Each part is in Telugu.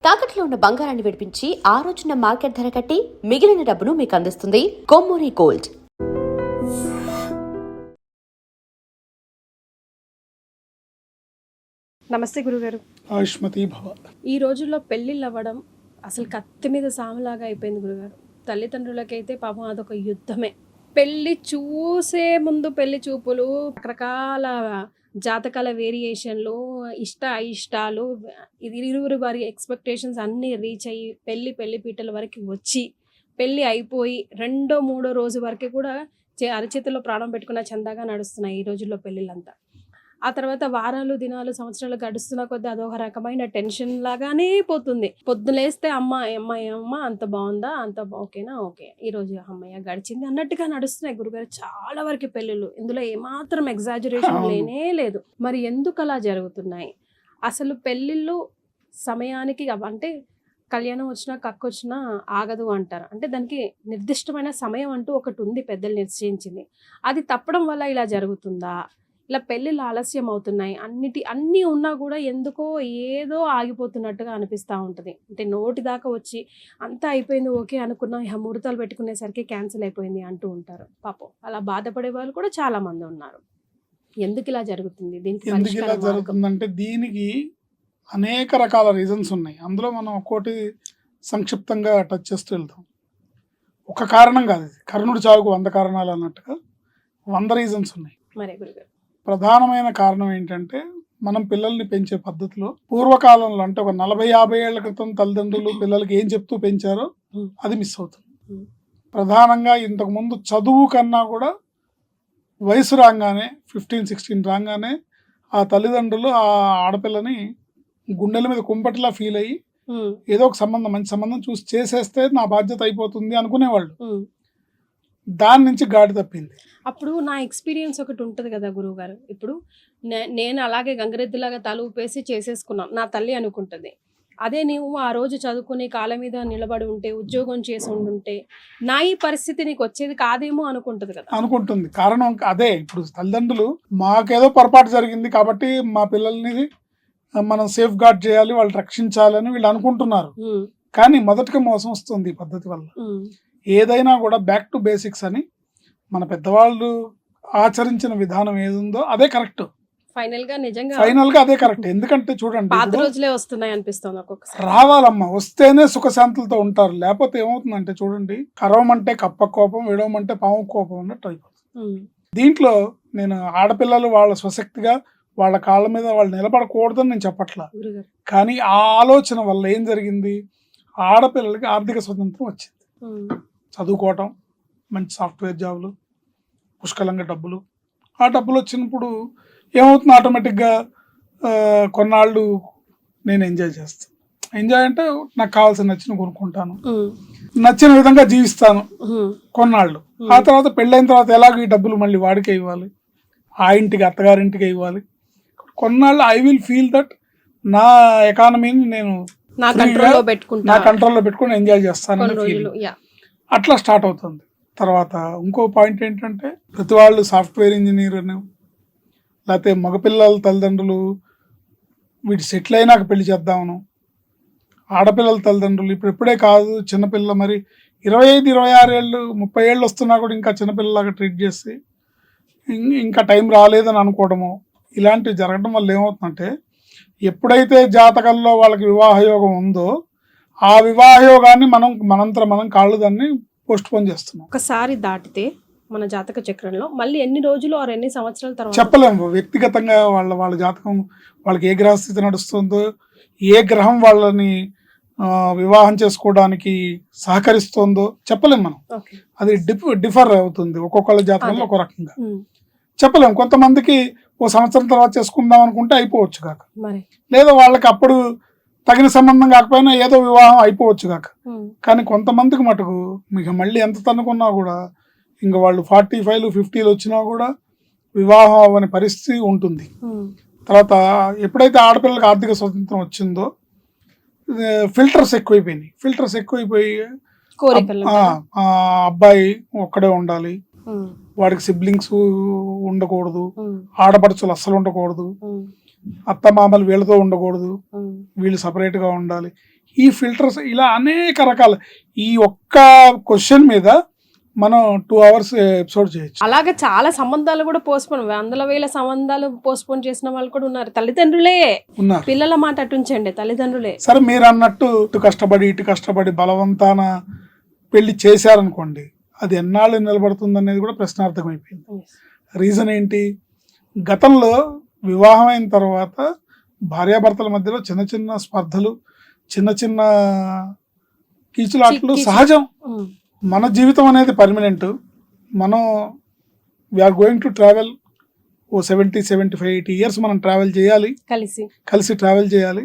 తాకట్లో ఉన్న బంగారాన్ని విడిపించి ఆ రోజున మార్కెట్ ధర కట్టి మిగిలిన డబ్బును మీకు అందిస్తుంది కొమ్మూరి గోల్డ్. నమస్తే గురుగారు. ఆయుష్మతి భవ. ఈ రోజుల్లో పెళ్ళిళ్ళు అవ్వడం అసలు కత్తి మీద సాములాగా అయిపోయింది గురుగారు. తల్లిదండ్రులకైతే పాపం అదొక యుద్ధమే. పెళ్ళి చూసే ముందు పెళ్లి చూపులు, రకరకాల జాతకాల వేరియేషన్లు, అయిష్టాలు, ఇది ఇరువురు వారి ఎక్స్పెక్టేషన్స్ అన్నీ రీచ్ అయ్యి పెళ్లి పీటల వరకు వచ్చి పెళ్ళి అయిపోయి 2వ 3వ రోజు వరకు కూడా అరచేతిలో ప్రాణం పెట్టుకున్న చందాగా నడుస్తున్నాయి ఈ రోజుల్లో పెళ్ళిళ్ళంతా. ఆ తర్వాత వారాలు దినాలు సంవత్సరాలు గడుస్తున్న కొద్దీ అదొక రకమైన టెన్షన్ లాగానే పోతుంది. పొద్దులేస్తే అమ్మ అంత బాగుందా, అంత ఓకేనా, ఓకే ఈరోజు అమ్మయ్య గడిచింది అన్నట్టుగా నడుస్తున్నాయి గురుగారు చాలా వరకు పెళ్ళిళ్ళు. ఇందులో ఏమాత్రం ఎగ్జాజరేషన్ లేనే లేదు. మరి ఎందుకు అలా జరుగుతున్నాయి? అసలు పెళ్ళిళ్ళు సమయానికి అంటే కళ్యాణం వచ్చినా కక్కొచ్చినా ఆగదు అంటారు. అంటే దానికి నిర్దిష్టమైన సమయం అంటూ ఒకటి ఉంది, పెద్దలు నిశ్చయించింది. అది తప్పడం వల్ల ఇలా జరుగుతుందా? ఇలా పెళ్ళిళ్ళు ఆలస్యం అవుతున్నాయి, అన్నీ ఉన్నా కూడా ఎందుకో ఏదో ఆగిపోతున్నట్టుగా అనిపిస్తూ ఉంటుంది. అంటే నోటి దాకా వచ్చి అంతా అయిపోయింది ఓకే అనుకున్నా, ముహూర్తాలు పెట్టుకునేసరికి క్యాన్సిల్ అయిపోయింది అంటూ ఉంటారు. పాపం అలా బాధపడే వాళ్ళు కూడా చాలా మంది ఉన్నారు. ఎందుకు ఇలా జరుగుతుంది? దీనికి ఎందుకు ఇలా జరుగుతుందంటే దీనికి అనేక రకాల రీజన్స్ ఉన్నాయి. అందులో మనం ఒక్కోటి సంక్షిప్తంగా టచ్ చేస్తూ వెళ్తాం. ఒక కారణం కాదు, కర్ణుడి చావుకు 100 కారణాలు అన్నట్టుగా 100 రీజన్స్ ఉన్నాయి. మరే గురుగారు, ప్రధానమైన కారణం ఏంటంటే మనం పిల్లల్ని పెంచే పద్ధతిలో పూర్వకాలంలో అంటే ఒక 40-50 ఏళ్ల క్రితం తల్లిదండ్రులు పిల్లలకి ఏం చెప్తూ పెంచారో అది మిస్ అవుతుంది. ప్రధానంగా ఇంతకుముందు చదువు కన్నా కూడా వయసు రాగానే 15-16 రాగానే ఆ తల్లిదండ్రులు ఆ ఆడపిల్లని గుండెల మీద కుంపటిలా ఫీల్ అయ్యి ఏదో ఒక సంబంధం, మంచి సంబంధం చూసి చేసేస్తే నా బాధ్యత అయిపోతుంది అనుకునేవాళ్ళు. దాని నుంచి గాడి తప్పింది. అప్పుడు నా ఎక్స్పీరియన్స్ ఒకటి ఉంటుంది కదా గురువు గారు. ఇప్పుడు నేను అలాగే గంగరెద్దులాగా తల ఊపేసి చేసేసుకున్నాను, నా తల్లి అనుకుంటుంది. అదే నీవు ఆ రోజు చదువుకుని కాళ్ళ మీద నిలబడి ఉంటే, ఉద్యోగం చేసి ఉండుంటే నా ఈ పరిస్థితి నీకు వచ్చేది కాదేమో అనుకుంటుంది కదా. అనుకుంటుంది. కారణం అదే. ఇప్పుడు తల్లిదండ్రులు మాకేదో పొరపాటు జరిగింది కాబట్టి మా పిల్లల్ని మనం సేఫ్ గార్డ్ చేయాలి, వాళ్ళు రక్షించాలని వీళ్ళు అనుకుంటున్నారు. కానీ మొదటిగా మోసం వస్తుంది ఈ పద్ధతి వల్ల. ఏదైనా కూడా బ్యాక్ టు బేసిక్స్ అని మన పెద్దవాళ్ళు ఆచరించిన విధానం ఏదుందో అదే కరెక్ట్. ఫైనల్ గా అదే కరెక్ట్. ఎందుకంటే చూడండి, పాత రోజులే వస్తున్నాయి అనిపిస్తుంది ఒక్కొక్కసారి. రావాలమ్మా, వస్తేనే సుఖశాంతులతో ఉంటారు. లేకపోతే ఏమవుతుందంటే చూడండి, కరవమంటే కప్ప కోపం, విడవమంటే పాము కోపం అన్నట్టు అయిపోతుంది. దీంట్లో నేను ఆడపిల్లలు వాళ్ళ స్వశక్తిగా వాళ్ళ కాళ్ళ మీద వాళ్ళు నిలబడకూడదని నేను చెప్పట్లా. కానీ ఆ ఆలోచన వల్ల ఏం జరిగింది, ఆడపిల్లలకి ఆర్థిక స్వతంత్రం వచ్చింది. చదువుకోవటం, మంచి సాఫ్ట్వేర్ జాబులు, పుష్కలంగా డబ్బులు. ఆ డబ్బులు వచ్చినప్పుడు ఏమవుతుంది, ఆటోమేటిక్గా కొన్నాళ్ళు నేను ఎంజాయ్ చేస్తాను. ఎంజాయ్ అంటే నాకు కావాల్సిన నచ్చిన కొనుక్కుంటాను, నచ్చిన విధంగా జీవిస్తాను కొన్నాళ్ళు. ఆ తర్వాత పెళ్ళైన తర్వాత ఎలాగో ఈ డబ్బులు మళ్ళీ వాడికే ఇవ్వాలి, ఆ ఇంటికి అత్తగారింటికే ఇవ్వాలి. కొన్నాళ్ళు ఐ విల్ ఫీల్ దట్ నా ఎకానమీని నేను నా కంట్రోల్లో పెట్టుకుని ఎంజాయ్ చేస్తాను. అట్లా స్టార్ట్ అవుతుంది. తర్వాత ఇంకో పాయింట్ ఏంటంటే, ప్రతి వాళ్ళు సాఫ్ట్వేర్ ఇంజనీర్ అని, లేకపోతే మగపిల్లల తల్లిదండ్రులు వీటి సెటిల్ అయినాక పెళ్లి చేద్దామను, ఆడపిల్లల తల్లిదండ్రులు ఇప్పుడే కాదు చిన్నపిల్ల, మరి 25-26 ఏళ్ళు 30 ఏళ్ళు వస్తున్నా కూడా ఇంకా చిన్నపిల్లలాగా ట్రీట్ చేసి ఇంకా టైం రాలేదని అనుకోవడము, ఇలాంటివి జరగడం వల్ల ఏమవుతుందంటే, ఎప్పుడైతే జాతకంలో వాళ్ళకి వివాహయోగం ఉందో ఆ వివాహయోగాన్ని మనం కాళ్ళు దాన్ని పోస్ట్ పోన్ చేస్తున్నాం. ఒకసారి దాటితే మన జాతక చక్రంలో మళ్ళీ ఎన్ని రోజులు ఆర్ ఎన్ని సంవత్సరాల తర్వాత చెప్పలేము. వ్యక్తిగతంగా వాళ్ళ జాతకం, వాళ్ళకి ఏ గ్రహస్థితి నడుస్తుందో, ఏ గ్రహం వాళ్ళని వివాహం చేసుకోవడానికి సహకరిస్తుందో చెప్పలేము మనం. అది డిఫర్ అవుతుంది ఒక్కొక్కళ్ళ జాతకంలో ఒక రకంగా. చెప్పలేము. కొంతమందికి ఓ సంవత్సరం తర్వాత చేసుకుందాం అనుకుంటే అయిపోవచ్చు కాక, లేదా వాళ్ళకి అప్పుడు తగిన సంబంధం కాకపోయినా ఏదో వివాహం అయిపోవచ్చు కాక. కానీ కొంతమందికి మటుకు మీకు మళ్ళీ ఎంత తన్నుకున్నా కూడా ఇంకా వాళ్ళు 45-50 వచ్చినా కూడా వివాహం అవ్వని పరిస్థితి ఉంటుంది. తర్వాత ఎప్పుడైతే ఆడపిల్లలకు ఆర్థిక స్వతంత్రం వచ్చిందో ఫిల్టర్స్ ఎక్కువైపోయి అబ్బాయి ఒక్కడే ఉండాలి, వాడికి సిబ్లింగ్స్ ఉండకూడదు, ఆడపడుచులు అస్సలు ఉండకూడదు, అత్త మామలు వీళ్ళతో ఉండకూడదు, వీళ్ళు సపరేట్గా ఉండాలి. ఈ ఫిల్టర్స్ ఇలా అనేక రకాల ఈ ఒక్క క్వశ్చన్ మీద మనం 2 hours ఎపిసోడ్ చేయొచ్చు. అలాగే చాలా సంబంధాలు కూడా పోస్ట్పోన్, వందల వేల సంబంధాలు పోస్ట్పోన్ చేసిన వాళ్ళు కూడా ఉన్నారు. తల్లిదండ్రులే, ఉన్నారు. పిల్లల మాట అటుంచండి, తల్లిదండ్రులే. సరే మీరు అన్నట్టు ఇటు కష్టపడి బలవంతాన పెళ్లి చేశారనుకోండి, అది ఎన్నాళ్ళు నిలబడుతుంది అనేది కూడా ప్రశ్నార్థకం అయిపోయింది. రీజన్ ఏంటి? గతంలో వివాహం అయిన తర్వాత భార్యాభర్తల మధ్యలో చిన్న చిన్న స్పర్ధలు, చిన్న చిన్న కీచులాట్లు సహజం. మన జీవితం అనేది పర్మనెంట్. మనం వీఆర్ గోయింగ్ టు ట్రావెల్ ఓ 70, 75, 80 years మనం ట్రావెల్ చేయాలి, కలిసి ట్రావెల్ చేయాలి.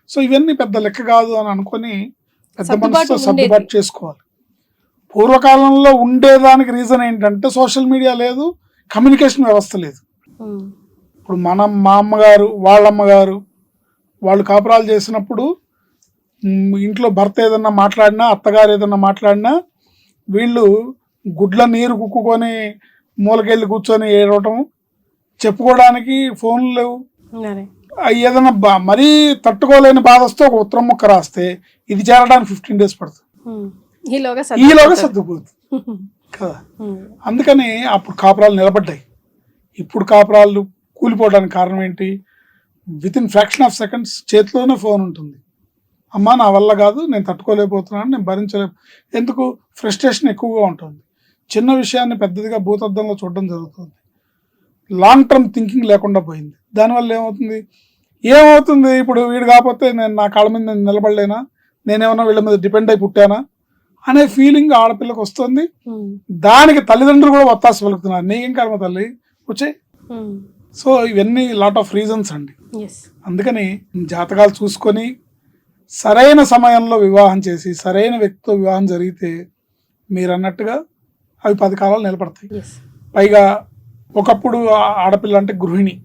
సో ఇవన్నీ పెద్ద లెక్క కాదు అని అనుకొని పెద్ద మనసుతో సర్దుబాటు చేసుకోవాలి. పూర్వకాలంలో ఉండేదానికి రీజన్ ఏంటంటే సోషల్ మీడియా లేదు, కమ్యూనికేషన్ వ్యవస్థ లేదు. ఇప్పుడు మా అమ్మగారు, వాళ్ళ అమ్మగారు వాళ్ళు కాపురాలు చేసినప్పుడు ఇంట్లో భర్త ఏదన్నా మాట్లాడినా, అత్తగారు ఏదన్నా మాట్లాడినా వీళ్ళు గుడ్ల నీరు కుక్కుకొని మూలకెళ్ళి కూర్చొని ఏడవటం, చెప్పుకోవడానికి ఫోన్లు లేవు. ఏదైనా మరీ తట్టుకోలేని బాధ వస్తే ఒక ఉత్తరం ముక్క రాస్తే ఇది చేరడానికి 15 days పడుతుంది, ఈలోగా సర్దుపోతుంది కదా. అందుకని అప్పుడు కాపురాలు నిలబడ్డాయి. ఇప్పుడు కాపురాలు కూలిపోవడానికి కారణం ఏంటి? వితిన్ ఫ్రాక్షన్ ఆఫ్ సెకండ్స్ చేతిలోనే ఫోన్ ఉంటుంది. అమ్మా నా వల్ల కాదు, నేను తట్టుకోలేకపోతున్నాను, నేను భరించలేము. ఎందుకు? ఫ్రస్ట్రేషన్ ఎక్కువగా ఉంటుంది. చిన్న విషయాన్ని పెద్దదిగా భూతద్దంలో చూడడం జరుగుతుంది. లాంగ్ టర్మ్ థింకింగ్ లేకుండా పోయింది. దానివల్ల ఏమవుతుంది? ఇప్పుడు వీడు కాకపోతే నేను నా కాళ్ళ మీద నేను నిలబడలేనా, నేనేమన్నా వీళ్ళ మీద డిపెండ్ అయి పుట్టానా అనే ఫీలింగ్ ఆడపిల్లకి వస్తుంది. దానికి తల్లిదండ్రులు కూడా ఒత్తాస పలుకుతున్నారు, నీకేం కర్మ తల్లి వచ్చే. సో ఇవన్నీ లాట్ ఆఫ్ రీజన్స్ అండి. అందుకని జాతకాలు చూసుకొని సరైన సమయంలో వివాహం చేసి సరైన వ్యక్తితో వివాహం జరిగితే మీరు అన్నట్టుగా అవి 10 కాలాలు నిలబడతాయి. పైగా ఒకప్పుడు ఆడపిల్ల అంటే గృహిణి.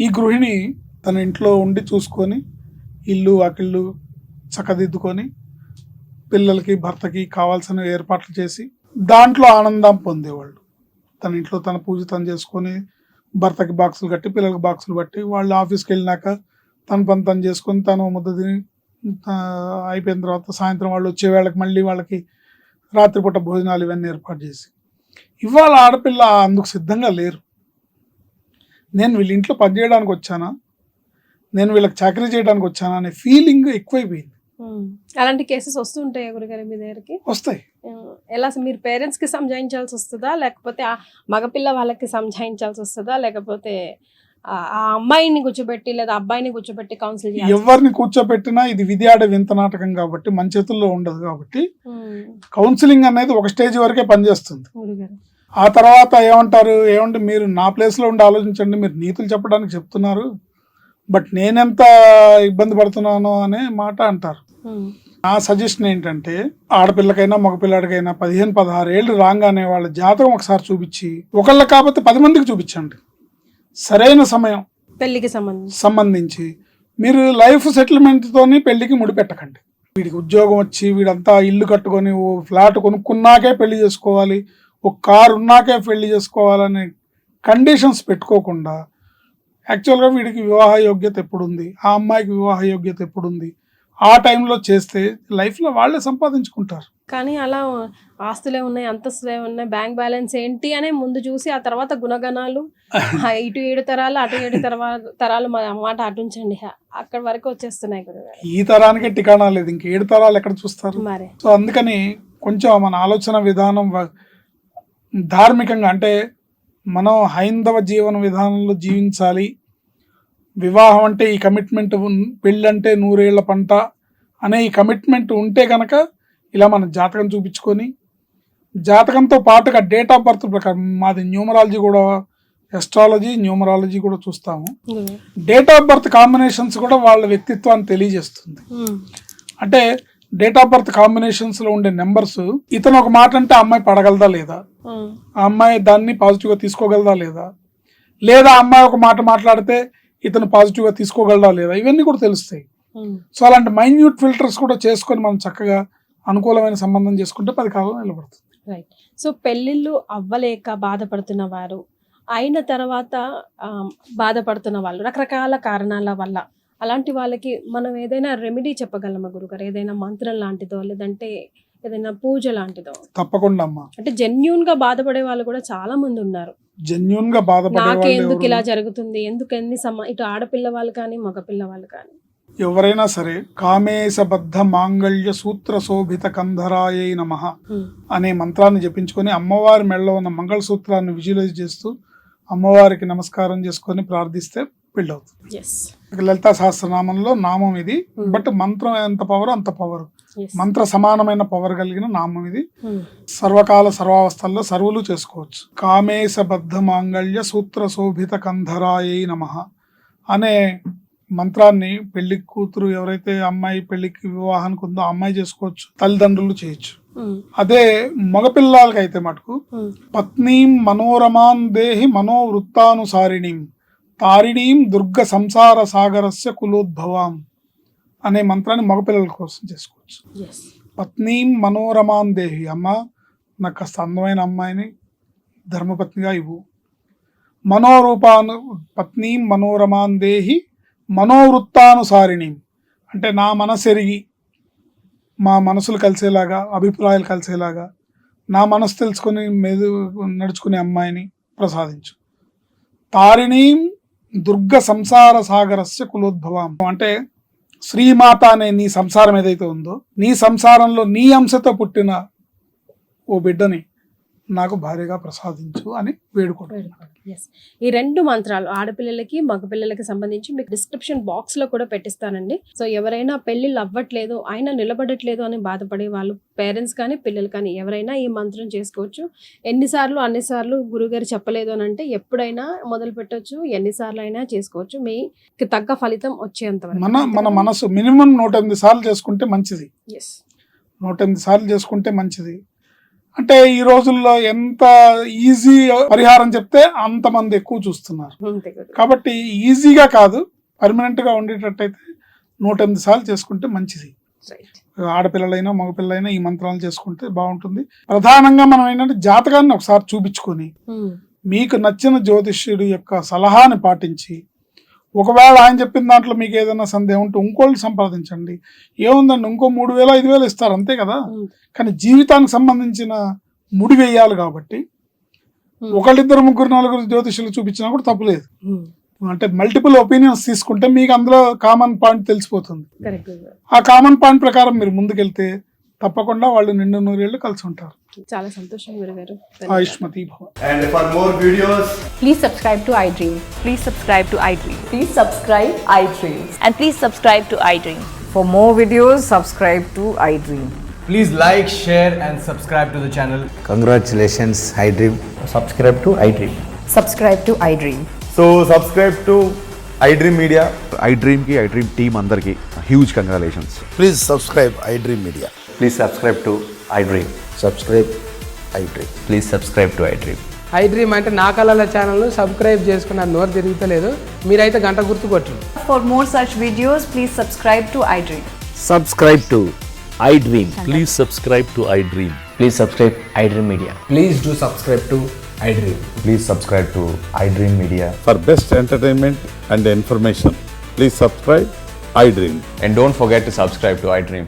ఈ గృహిణి తన ఇంట్లో ఉండి చూసుకొని ఇల్లు వాకిళ్ళు చక్కదిద్దుకొని పిల్లలకి భర్తకి కావాల్సిన ఏర్పాట్లు చేసి దాంట్లో ఆనందం పొందేవాళ్ళు. తన ఇంట్లో తన పూజ తను చేసుకొని భర్తకి బాక్సులు కట్టి పిల్లలకి బాక్సులు బట్టి వాళ్ళు ఆఫీస్కి వెళ్ళినాక తన పని తను చేసుకొని తను ముద్ద తిని అయిపోయిన తర్వాత సాయంత్రం వాళ్ళు వచ్చే వేళకి మళ్ళీ వాళ్ళకి రాత్రిపూట భోజనాలు ఇవన్నీ ఏర్పాటు చేసి. ఇవాళ ఆడపిల్ల అందుకు సిద్ధంగా లేరు. నేను వీళ్ళ ఇంట్లో పనిచేయడానికి వచ్చానా, నేను వీళ్ళకి చాకరీ చేయడానికి వచ్చానా అనే ఫీలింగ్ ఎక్కువైపోయింది. అలాంటి కేసెస్ వస్తుంటాయి గురుగారు మీ దగ్గరికి? వస్తాయి. ఎలా మీరు పేరెంట్స్ కి సంజాయించాల్సి వస్తుందా, లేకపోతే ఆ మగపిల్ల వాళ్ళకి సంజాయించాల్సి వస్తుందా, లేకపోతే ఆ అమ్మాయిని కూర్చోబెట్టి లేదా అబ్బాయిని కూర్చోబెట్టి కౌన్సిల్ చేయాలి? ఎవరిని కూర్చోబెట్టినా ఇది విధి ఆడే వింత నాటకం కాబట్టి మన చేతుల్లో ఉండదు. కాబట్టి కౌన్సిలింగ్ అనేది ఒక స్టేజ్ వరకే పనిచేస్తుంది. ఆ తర్వాత ఏమంటే మీరు నా ప్లేస్ లో ఉండి ఆలోచించండి, మీరు నీతులు చెప్పడానికి చెప్తున్నారు, బట్ నేనెంత ఇబ్బంది పడుతున్నానో అనే మాట అంటారు. నా సజెషన్ ఏంటంటే ఆడపిల్లకైనా మగపిల్లాడికైనా 15-16 ఏళ్ళు రాగానే వాళ్ళ జాతకం ఒకసారి చూపించి, ఒకళ్ళ కాకపోతే 10 మందికి చూపించండి. సరైన సమయం పెళ్లికి సంబంధించి మీరు లైఫ్ సెటిల్మెంట్ తోని పెళ్లికి ముడిపెట్టకండి. వీడికి ఉద్యోగం వచ్చి వీడంతా ఇల్లు కట్టుకొని ఓ ఫ్లాట్ కొనుక్కున్నాకే పెళ్లి చేసుకోవాలి, ఒక కారు ఉన్నాకే పెళ్లి చేసుకోవాలనే కండిషన్స్ పెట్టుకోకుండా యాక్చువల్గా వీడికి వివాహ యోగ్యత ఎప్పుడుంది, ఆ అమ్మాయికి వివాహ యోగ్యత ఎప్పుడుంది, ఆ టైంలో చేస్తే లైఫ్లో వాళ్ళే సంపాదించుకుంటారు. కానీ అలా ఆస్తులే ఉన్నాయి, అంతస్తులే ఉన్నాయి, బ్యాంక్ బ్యాలెన్స్ ఏంటి అనే ముందు చూసి ఆ తర్వాత గుణగణాలు ఇటు 7 తరాలు అటు 7 తరాలు మాట అటుంచండి, అక్కడ వరకు వచ్చేస్తున్నాయి కదా. ఈ తరానికే టికాణా లేదు, ఇంక 7 తరాలు ఎక్కడ చూస్తారు మరి. సో అందుకని కొంచెం మన ఆలోచన విధానం ధార్మికంగా, అంటే మనం హైందవ జీవన విధానంలో జీవించాలి. వివాహం అంటే ఈ కమిట్మెంట్, పెళ్ళంటే 100 ఏళ్ల పంట అనే ఈ కమిట్మెంట్ ఉంటే కనుక ఇలా మన జాతకం చూపించుకొని, జాతకంతో పాటుగా డేట్ ఆఫ్ బర్త్ ప్రకారం, మాది న్యూమరాలజీ కూడా, ఎస్ట్రాలజీ న్యూమరాలజీ కూడా చూస్తాము. డేట్ ఆఫ్ బర్త్ కాంబినేషన్స్ కూడా వాళ్ళ వ్యక్తిత్వాన్ని తెలియజేస్తుంది. అంటే డేట్ ఆఫ్ బర్త్ కాంబినేషన్స్ లో ఉండే నెంబర్స్, ఇతను ఒక మాట అంటే ఆ అమ్మాయి పడగలదా లేదా, ఆ అమ్మాయి దాన్ని పాజిటివ్ గా తీసుకోగలదా లేదా, లేదా అమ్మాయి ఒక మాట మాట్లాడితే ఇతను పాజిటివ్ గా తీసుకోగలదా లేదా, ఇవన్నీ కూడా తెలుస్తాయి. సో అలాంటి మైన్యూట్ ఫిల్టర్స్ కూడా చేసుకొని మనం చక్కగా అనుకూలమైన సంబంధం చేసుకుంటే 10 కాలం నిలబడుతుంది. రైట్. సో పెళ్ళిళ్ళు అవ్వలేక బాధపడుతున్న వారు, అయిన తర్వాత బాధపడుతున్న వాళ్ళు, రకరకాల కారణాల వల్ల అలాంటి వాళ్ళకి మనం ఏదైనా రెమెడీ చెప్పగలమా గురుగారు? ఏదైనా మంత్రం లాంటిదో లేదంటే ఏదైనా పూజ లాంటిదో? తప్పకుండా అమ్మా. అంటే జెన్యూన్ గా బాధపడే వాళ్ళు కూడా చాలా మంది ఉన్నారు. జెన్యున్ గా బాధపడే నాకే వాళ్ళు ఎందుకు ఇలా ఎవరు- జరుగుతుంది, ఎందుకు ఇటు ఆడపిల్ల వాళ్ళు కానీ మగ పిల్ల వాళ్ళు కానీ. ఎవరైనా సరే కామేశబద్ధ మాంగళ్య సూత్ర శోభిత కంధరాయై నమః అనే మంత్రాన్ని జపించుకొని అమ్మవారి మెడలో ఉన్న మంగళసూత్రాన్ని విజువలైజ్ చేస్తూ అమ్మవారికి నమస్కారం చేసుకొని ప్రార్థిస్తే పెళ్ళి అవుతుంది. ఎస్ లలితా సహస్రనామంలో నామం ఇది. బట్ మంత్రం ఎంత పవర్ అంత పవర్, మంత్ర సమానమైన పవర్ కలిగిన నామం ఇది. సర్వకాల సర్వావస్థల్లో సర్వులు చేసుకోవచ్చు. కామేశబద్ధ మాంగళ్య సూత్ర శోభిత కంధరాయై నమః అనే మంత్రాన్ని పెళ్లి కూతురు ఎవరైతే అమ్మాయి పెళ్లికి వివాహానికి ఉందో అమ్మాయి చేసుకోవచ్చు, తల్లిదండ్రులు చేయొచ్చు. అదే మగపిల్లలకి అయితే మటుకు పత్నీం మనోరమాన్ దేహి మనోవృత్తానుసారిణీం తారిణీం దుర్గ సంసార సాగరస్య కులోద్భవాం అనే మంత్రాన్ని మగపిల్లల కోసం చేసుకోవచ్చు. పత్నీం మనోరమాన్ దేహి, అమ్మ నాకు కాస్త అందమైన అమ్మాయిని ధర్మపత్నిగా ఇవ్వు. మనోరూపాను పత్నీం మనోరమాన్ దేహి మనోవృత్తానుసారిణి అంటే నా మనసెరిగి మా మనసులు కలిసేలాగా అభిప్రాయాలు కలిసేలాగా నా మనసు తెలుసుకొని నడుచుకునే అమ్మాయిని ప్రసాదించు. తారిణీం దుర్గ సంసార సాగరస్య కులోద్భవం అంటే శ్రీమాత అనే నీ సంసారం ఏదైతే ఉందో నీ సంసారంలో నీ అంశతో పుట్టిన ఓ బిడ్డని నాకు భార్యగా ప్రసాదించు అని వేడుకుంటున్నాను. ఈ రెండు మంత్రాలు ఆడపిల్లలకి మగపిల్లలకి సంబంధించి మీకు డిస్క్రిప్షన్ బాక్స్ లో కూడా పెట్టిస్తానండి. సో ఎవరైనా పెళ్లిళ్ళు అవ్వట్లేదు, ఆయన నిలబడట్లేదు అని బాధపడే వాళ్ళు, పేరెంట్స్ కానీ పిల్లలు కానీ ఎవరైనా ఈ మంత్రం చేసుకోవచ్చు. అన్నిసార్లు గురుగారు చెప్పలేదు అని అంటే ఎప్పుడైనా మొదలు పెట్టవచ్చు, ఎన్నిసార్లు అయినా చేసుకోవచ్చు, మీకు తగ్గ ఫలితం వచ్చేంత మన మనసు మినిమం 108 సార్లు చేసుకుంటే మంచిది. 108 సార్లు చేసుకుంటే మంచిది. అంటే ఈ రోజుల్లో ఎంత ఈజీ పరిహారం చెప్తే అంతమంది ఎక్కువ చూస్తున్నారు. కాబట్టి ఈజీగా కాదు, పర్మనెంట్ గా ఉండేటట్టయితే 108 సార్లు చేసుకుంటే మంచిది. ఆడపిల్లలైనా మగపిల్లలైనా ఈ మంత్రాలు చేసుకుంటే బాగుంటుంది. ప్రధానంగా మనం ఏంటంటే జాతకాన్ని ఒకసారి చూపించుకొని మీకు నచ్చిన జ్యోతిష్యుడి యొక్క సలహాని పాటించి, ఒకవేళ ఆయన చెప్పిన దాంట్లో మీకు ఏదైనా సందేహం ఉంటే ఇంకోళ్ళు సంప్రదించండి. ఏముందండి, ఇంకో 3,000 5,000 ఇస్తారు అంతే కదా. కానీ జీవితానికి సంబంధించిన ముడి వేయాలి కాబట్టి ఒకళ్ళిద్దరు ముగ్గురు నలుగురు జ్యోతిష్యులు చూపించినా కూడా తప్పులేదు. అంటే మల్టిపుల్ ఒపీనియన్స్ తీసుకుంటే మీకు అందులో కామన్ పాయింట్ తెలిసిపోతుంది. ఆ కామన్ పాయింట్ ప్రకారం మీరు ముందుకెళ్తే తప్పకుండా వాళ్ళు నిండు 100 ఏళ్ళు కలిసి ఉంటారు. చాలా సంతోషం గురుగారు. ఆయుష్మతి భవ. And for more videos, Please subscribe to iDream. Please subscribe to iDream. Please subscribe iDream. And please subscribe to iDream. For more videos, subscribe to iDream. please like, share and subscribe to the channel. Congratulations, iDream. Subscribe to iDream. Subscribe to iDream. So subscribe to iDream Media. iDream की iDream team अंदर की huge congratulations. Please subscribe iDream Media. Please subscribe to iDream. Subscribe iDream. Please subscribe to iDream. iDream అంటే నా కళల ఛానల్ను సబ్స్క్రైబ్ చేసుకున్న నోరు తిరుగుతలేదు, మీరైతే గంట గుర్తు కొట్టండి. For more such videos, please subscribe to iDream. Subscribe to iDream. Please subscribe to iDream. Please subscribe iDream Media. Please do subscribe to iDream. Please subscribe to iDream Media. For best entertainment and information, please subscribe iDream. And don't forget to subscribe to iDream.